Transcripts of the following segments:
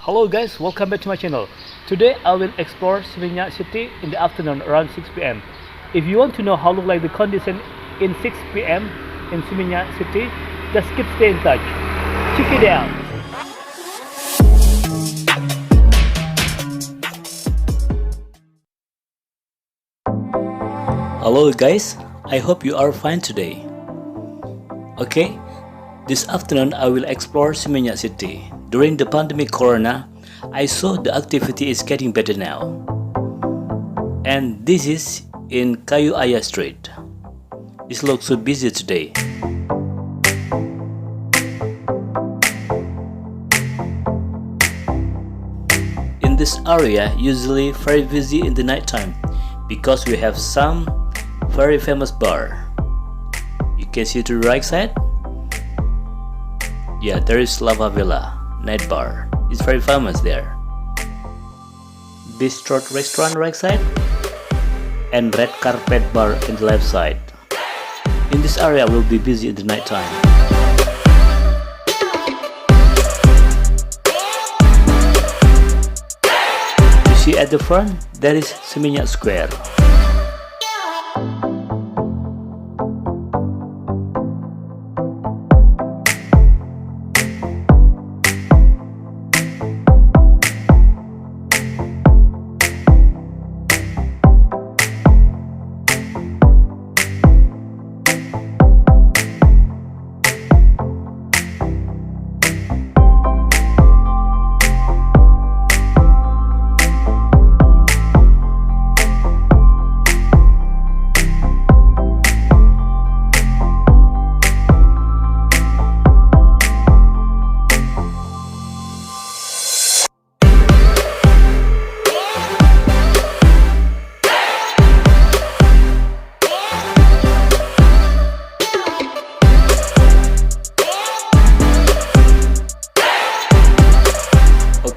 Hello guys, welcome back to my channel. Today I will explore Seminyak city in the afternoon around 6 p.m. If you want to know how look like the condition in 6 p.m. in Seminyak city, just keep stay in touch. Check it out. Hello guys, I hope you are fine today. Okay, this afternoon I will explore Seminyak city. During the pandemic corona, I saw the activity is getting better now. And this is in Kayu Aya Street. It looks so busy today. In this area, usually very busy in the night time because we have some very famous bar. You can see to the right side. Yeah, there is Lava Villa night bar. It's very famous there. Bistro restaurant right side and red carpet bar in the left side. In this area will be busy in the night time. You see at the front there is Seminyak Square.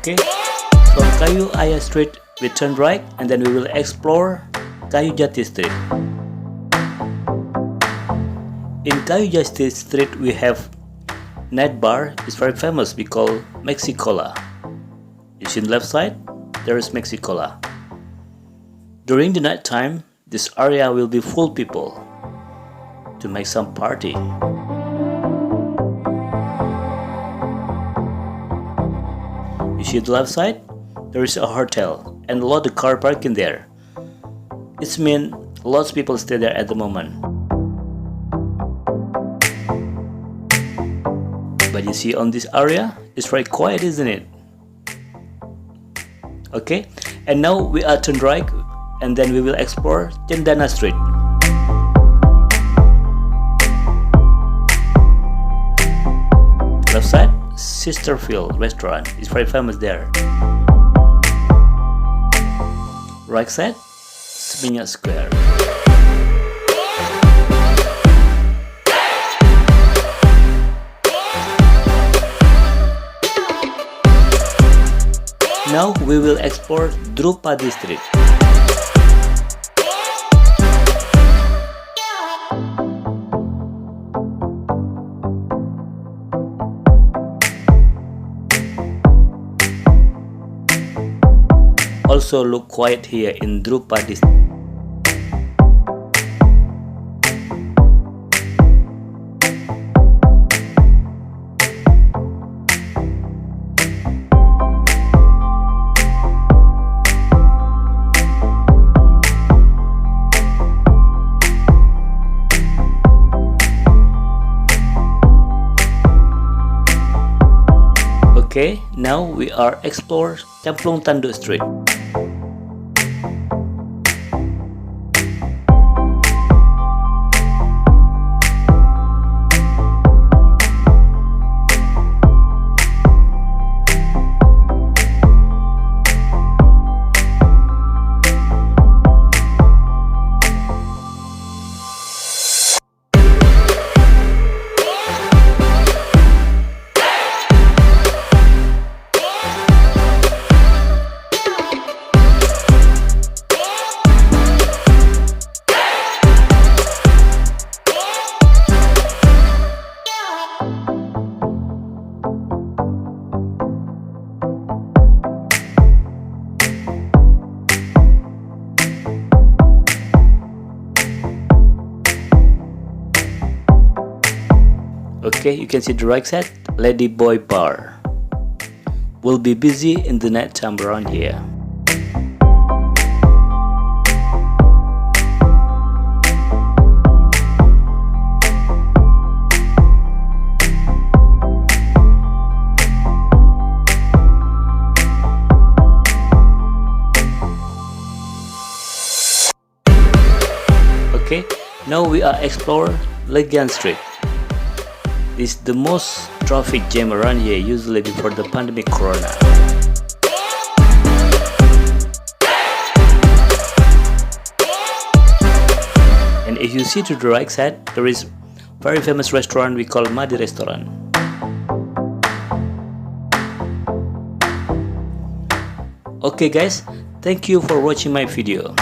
Okay, from Kayu Aya Street we turn right and then we will explore Kayu Jati Street. In Kayu Jati Street we have night bar. It's very famous. We call Mexicola. You see on the left side there is Mexicola. During the night time this area will be full people to make some party. You see the left side, there is a hotel and a lot of car parking there. It means lots of people stay there at the moment. But you see on this area, it's very quiet, isn't it? Okay, and now we are turn right and then we will explore Cendana Street. Left side, Sisterfield restaurant is very famous there. Right side, Seminyak Square. Now we will explore Drupadi Street. Also look quiet here in Drupadi. Okay, now we are explore Cemplung Tanduk Street. Okay, you can see the right side, Lady Boy Bar. We'll be busy in the night time around here. Okay, now we are explore Legian Street. This is the most traffic jam around here, usually before the pandemic corona. And if you see to the right side, there is very famous restaurant we call Madi Restaurant. Okay guys, thank you for watching my video.